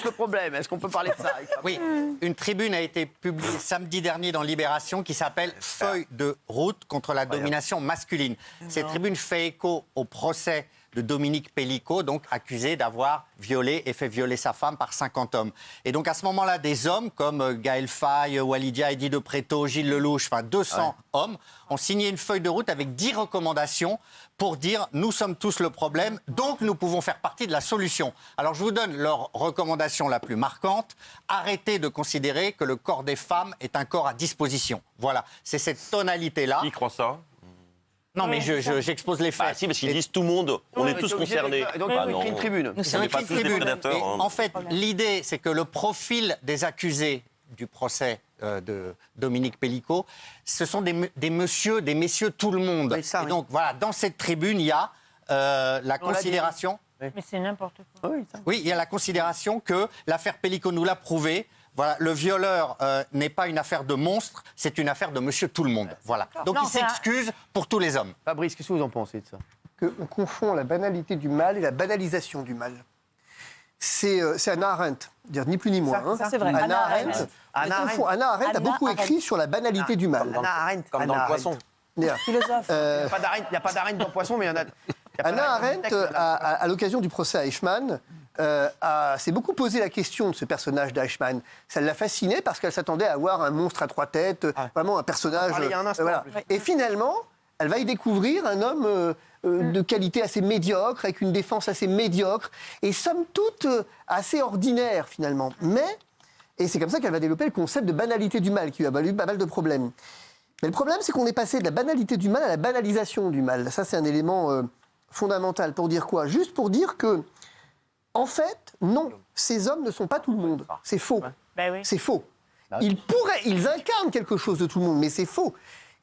le problème. Est-ce qu'on peut parler de ça? Oui, une tribune a été publiée samedi dernier dans Libération qui s'appelle « Feuille de route contre la domination masculine ». Cette tribune fait écho au procès de Dominique Pellicot, donc accusé d'avoir violé et fait violer sa femme par 50 hommes. Et donc à ce moment-là, des hommes comme Gaël Faye, Walidia, Eddy de Pretto, Gilles Lelouch, enfin 200 hommes, ont signé une feuille de route avec 10 recommandations pour dire « nous sommes tous le problème, donc nous pouvons faire partie de la solution ». Alors je vous donne leur recommandation la plus marquante. Arrêtez de considérer que le corps des femmes est un corps à disposition. Voilà, c'est cette tonalité-là. Qui croit ça? Non, mais j'expose les faits. Bah si, parce qu'ils disent tout le monde, on est tous concernés. Donc il faut écrire une tribune. C'est un pas écrit tous des tribune. prédateurs, Et hein. en fait, l'idée, c'est que le profil des accusés du procès de Dominique Pellicot, ce sont des messieurs tout le monde. Oui, ça, et oui. donc, voilà, dans cette tribune, il y a la considération... Mais c'est n'importe quoi. Oui, il y a la considération que l'affaire Pellicot nous l'a prouvé. Voilà, le violeur n'est pas une affaire de monstre, c'est une affaire de monsieur tout le monde. Voilà. Donc Non, il s'excuse pour tous les hommes. Fabrice, qu'est-ce que vous en pensez de ça? On confond la banalité du mal et la banalisation du mal. C'est Hannah Arendt, dire ni plus ni moins. Ça, c'est vrai. Hannah Hannah Arendt, Arendt. Hannah Arendt a Hannah beaucoup Arendt. écrit sur la banalité du mal. Hannah Arendt. Comme dans Hannah le poisson. Arendt. Philosophe. Il n'y a pas d'Arendt dans Poisson, mais il y en a... Hannah Arendt, à l'occasion du procès à Eichmann, s'est beaucoup posé la question de ce personnage d'Eichmann. Ça l'a fasciné parce qu'elle s'attendait à avoir un monstre à 3 têtes, vraiment un personnage... Il y a un instant, voilà. en plus. Et finalement, elle va y découvrir un homme de qualité assez médiocre, avec une défense assez médiocre, et somme toute assez ordinaire, finalement. Et c'est comme ça qu'elle va développer le concept de banalité du mal, qui lui a valu pas mal de problèmes. Mais le problème, c'est qu'on est passé de la banalité du mal à la banalisation du mal. Ça, c'est un élément fondamental. Pour dire quoi? Juste pour dire que, en fait, non, ces hommes ne sont pas tout le monde. C'est faux. Ben oui. C'est faux. Ils incarnent quelque chose de tout le monde, mais c'est faux.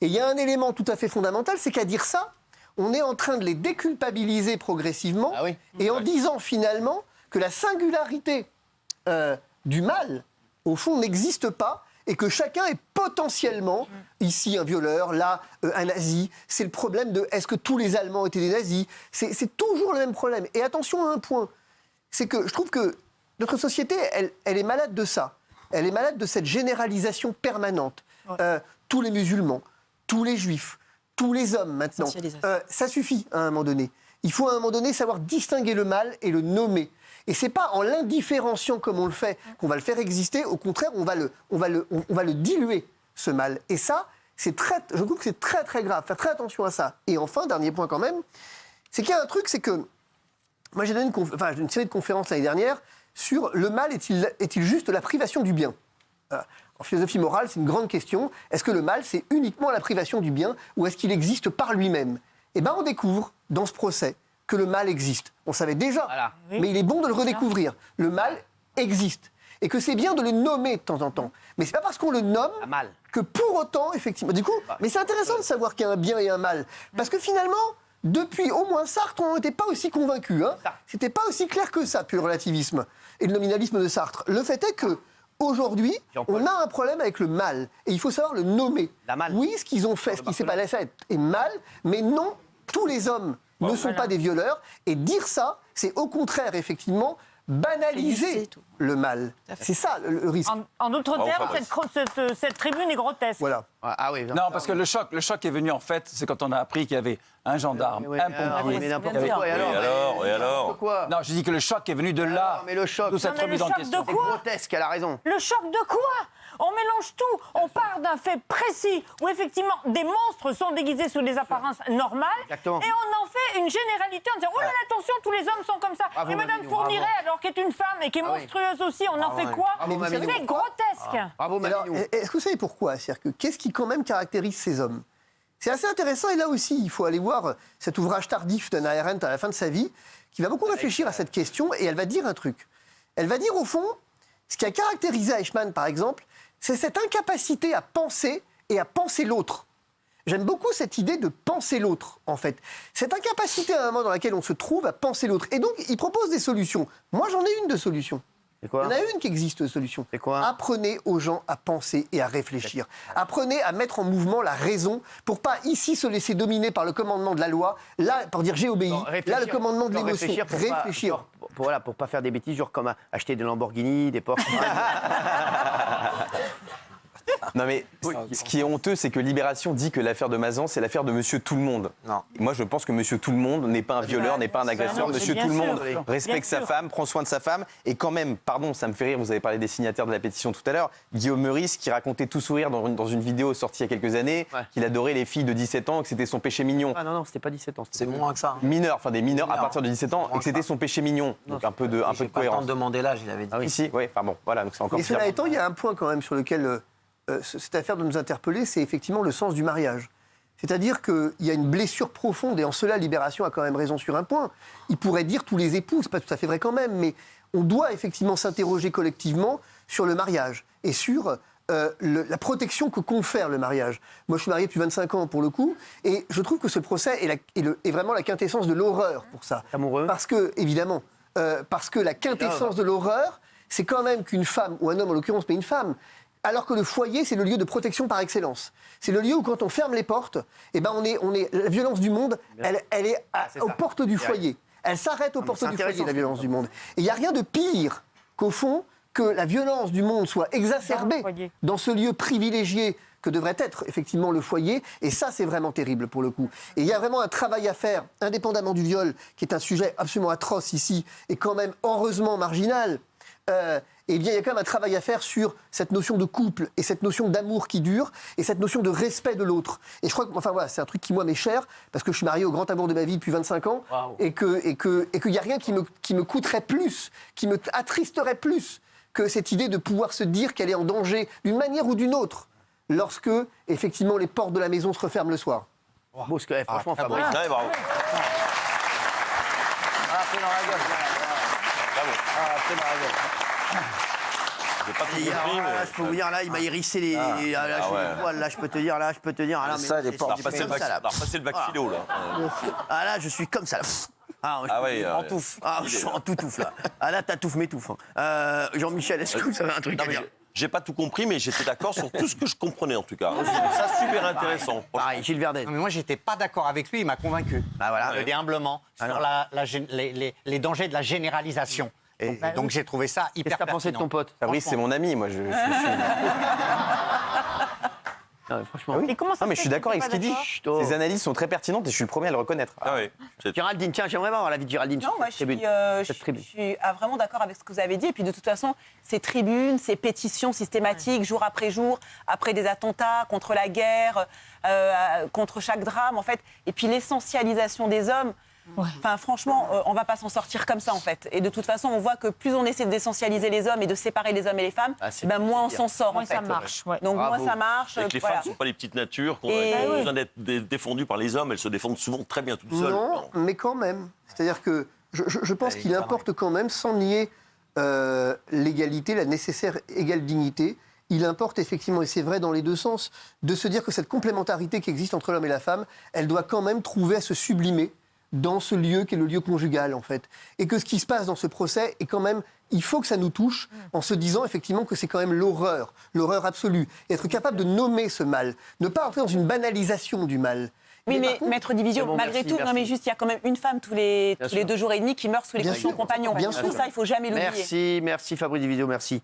Et il y a un élément tout à fait fondamental, c'est qu'à dire ça, on est en train de les déculpabiliser progressivement, Ah oui. et en disant finalement que la singularité du mal, au fond, n'existe pas, et que chacun est potentiellement, ici un violeur, là un nazi. C'est le problème de est-ce que tous les Allemands étaient des nazis? C'est toujours le même problème. Et attention à un point, c'est que je trouve que notre société, elle est malade de ça. Elle est malade de cette généralisation permanente. Tous les musulmans, tous les juifs, tous les hommes maintenant. Ça suffit à un moment donné. Il faut à un moment donné savoir distinguer le mal et le nommer. Et c'est pas en l'indifférenciant comme on le fait qu'on va le faire exister. Au contraire, on va le diluer, ce mal. Et ça, je trouve que c'est très très grave. Faire très attention à ça. Et enfin, dernier point quand même, c'est qu'il y a un truc, c'est que moi j'ai donné une série de conférences l'année dernière sur le mal est-il juste la privation du bien? En philosophie morale, c'est une grande question. Est-ce que le mal, c'est uniquement la privation du bien ou est-ce qu'il existe par lui-même? Eh bien, on découvre dans ce procès que le mal existe. On savait déjà, Voilà. mais il est bon de le redécouvrir. Le mal existe. Et que c'est bien de le nommer de temps en temps. Mais c'est pas parce qu'on le nomme Mal. que pour autant, effectivement... Du coup, mais c'est intéressant de savoir qu'il y a un bien et un mal. Parce que finalement, depuis au moins Sartre, on n'était pas aussi convaincus. Hein. C'était pas aussi clair que ça, puis le relativisme et le nominalisme de Sartre. Le fait est que aujourd'hui, on a un problème avec le mal. Et il faut savoir le nommer. La mal. Oui, ce qu'ils ont fait, ce qui s'est passé est mal, mais non, tous les hommes ne sont pas des violeurs. Et dire ça, c'est au contraire, effectivement, banaliser le mal. C'est ça le risque. En d'autres termes, cette tribune est grotesque. Voilà. Ah oui. Non, parce que le choc est venu, en fait, c'est quand on a appris qu'il y avait un gendarme, un pompier. Mais n'importe il y avait- quoi. Et alors Pourquoi? Non, je dis que le choc est venu de là. Mais le choc. D'où cette Non, mais remise le en choc question. de C'est quoi? grotesque, elle a raison. Le choc de quoi? On mélange tout. On part d'un fait précis où effectivement des monstres sont déguisés sous des apparences normales. Exactement. Et on en fait une généralité en disant oh là là, attention, tous les hommes sont comme ça. Bravo, et Madame Mamie, Fourniret, bravo. alors qu'elle est une femme et qui est Ah oui. monstrueuse aussi, on en fait quoi? Bravo, Mamie. C'est grotesque. Bravo, Alors, Mamie. est-ce que vous savez pourquoi? C'est-à-dire que qu'est-ce qui quand même caractérise ces hommes? C'est assez intéressant, et là aussi, il faut aller voir cet ouvrage tardif d'Hannah Arendt à la fin de sa vie, qui va beaucoup réfléchir à cette question, et elle va dire un truc. Elle va dire, au fond, ce qui a caractérisé Eichmann, par exemple, c'est cette incapacité à penser et à penser l'autre. J'aime beaucoup cette idée de penser l'autre, en fait. Cette incapacité à un moment dans laquelle on se trouve à penser l'autre. Et donc, il propose des solutions. Moi, j'en ai une de solution. C'est quoi? Il y en a une qui existe, solution. C'est quoi? Apprenez aux gens à penser et à réfléchir. Apprenez à mettre en mouvement la raison pour pas ici se laisser dominer par le commandement de la loi. Là, pour dire j'ai obéi. Non, Là, le commandement de genre l'émotion. réfléchir. Pour pas faire des bêtises, genre comme acheter des Lamborghini, des Porsche. Non mais ce qui est honteux, c'est que Libération dit que l'affaire de Mazan, c'est l'affaire de Monsieur Tout-le-Monde. Non. Moi, je pense que Monsieur Tout-le-Monde n'est pas un violeur, n'est pas un agresseur. non, Monsieur bien Tout-le-Monde sûr. respecte Bien sa sûr. femme, prend soin de sa femme. Et quand même, pardon, ça me fait rire, vous avez parlé des signataires de la pétition tout à l'heure, Guillaume Meurice qui racontait tout sourire dans une vidéo sortie il y a quelques années, Ouais. qu'il adorait les filles de 17 ans, que c'était son péché mignon. Ah non, c'était pas 17 ans. C'est moins que ça. Mineurs, enfin des mineurs à partir de 17 ans, et que c'était ça. son péché mignon. Donc un peu de J'ai pas le temps cohérence. de demander l'âge, il avait dit. Ah oui, si, oui, enfin bon, voilà, donc c'est encore Et pire. cela étant, il y a un point quand même sur lequel cette affaire doit nous interpeller, c'est effectivement le sens du mariage. C'est-à-dire qu'il y a une blessure profonde, et en cela, Libération a quand même raison sur un point. Il pourrait dire tous les époux, c'est pas tout à fait vrai quand même, mais on doit effectivement s'interroger collectivement sur le mariage et sur la protection que confère le mariage. Moi, je suis marié depuis 25 ans pour le coup, et je trouve que ce procès est vraiment la quintessence de l'horreur pour ça. Amoureux. Parce que, évidemment, parce que la quintessence de l'horreur, c'est quand même qu'une femme, ou un homme en l'occurrence, mais une femme, alors que le foyer, c'est le lieu de protection par excellence. C'est le lieu où, quand on ferme les portes, eh ben la violence du monde, elle est c'est aux ça. portes du foyer. Elle s'arrête aux mais portes c'est du foyer, intéressant, la ce violence que du monde. Et il n'y a rien de pire qu'au fond, que la violence du monde soit Dans le exacerbée foyer. dans ce lieu privilégié que devrait être effectivement le foyer. Et ça, c'est vraiment terrible pour le coup. Et il y a vraiment un travail à faire, indépendamment du viol, qui est un sujet absolument atroce ici, et quand même heureusement marginal. Eh bien, il y a quand même un travail à faire sur cette notion de couple et cette notion d'amour qui dure et cette notion de respect de l'autre. Et je crois que, enfin voilà, c'est un truc qui moi m'est cher parce que je suis marié au grand amour de ma vie depuis 25 ans et qu'il n'y a rien qui me coûterait plus, qui me attristerait plus que cette idée de pouvoir se dire qu'elle est en danger d'une manière ou d'une autre lorsque effectivement les portes de la maison se referment le soir. Beau, ce que, franchement, très beau. Fabrice. Ouais, bravo. Ah, fais dans la gueule. Ah, fais dans la gueule. J'ai pas tout Et compris, alors, là, mais... je peux vous dire, là, il m'a hérissé les. Là, j'ai ouais. des poils, là, je peux te dire, là, ah, mais Ça, les c'est- portes c'est Passer le comme ça, là. bac philo, là. Ah, là, je suis comme ça, là. Ah, Ah ouais, en touffe. Ah, je suis en toutouffe, là. Ah, là, ta touffe m'étouffe. Jean-Michel, est-ce que vous avez un truc Non, à mais dire? j'ai pas tout compris, mais j'étais d'accord sur tout ce que je comprenais, en tout cas. Je trouve ça super intéressant. Pareil, Gilles Verdet. Non, mais moi, j'étais pas d'accord avec lui, il m'a convaincu. Ah, voilà. Je le dis humblement, sur les dangers de la généralisation. Donc j'ai trouvé ça hyper Qu'est-ce que t'as pensé de ton pertinent. pote? Fabrice, c'est mon ami, moi je suis. Non, mais franchement. Et comment ça Non mais se je suis fait d'accord que avec ce t'es qu'il dit. pas d'accord Oh. Ses analyses sont très pertinentes et je suis le premier à le reconnaître. Ah oui. Géraldine, tiens, j'aimerais voir la vie de Géraldine. Non, sur moi, cette je tribune. suis, Cette tribune. je suis vraiment d'accord avec ce que vous avez dit. Et puis, de toute façon, ces tribunes, ces pétitions systématiques, jour, après des attentats, contre la guerre, contre chaque drame, en fait. Et puis, l'essentialisation des hommes. Enfin, franchement, on ne va pas s'en sortir comme ça, en fait. Et de toute façon, on voit que plus on essaie d'essentialiser les hommes et de séparer les hommes et les femmes, Ah, c'est moins on pire. s'en sort, Oui, en ça fait. marche. Ouais. Donc, Bravo. moi, ça marche. Et que les voilà. femmes ne sont pas les petites natures qui ont Et- besoin d'être défendues par les hommes. Elles se défendent souvent très bien toutes seules. Non, mais quand même. C'est-à-dire que je pense qu'il importe quand même, sans nier l'égalité, la nécessaire égale dignité, il importe effectivement, et c'est vrai dans les deux sens, de se dire que cette complémentarité qui existe entre l'homme et la femme, elle doit quand même trouver à se sublimer dans ce lieu qui est le lieu conjugal, en fait. Et que ce qui se passe dans ce procès est quand même... Il faut que ça nous touche en se disant effectivement que c'est quand même l'horreur absolue. Et être capable de nommer ce mal, ne pas entrer dans une banalisation du mal. Oui, par mais contre- Maître Division, C'est bon, malgré merci, tout, non merci. mais juste, il y a quand même une femme tous les 2 jours et demi qui meurt sous les Bien coups de son sûr, compagnon. bien Tout sûr. ça, il faut jamais l'oublier. Merci Fabrice Division, merci.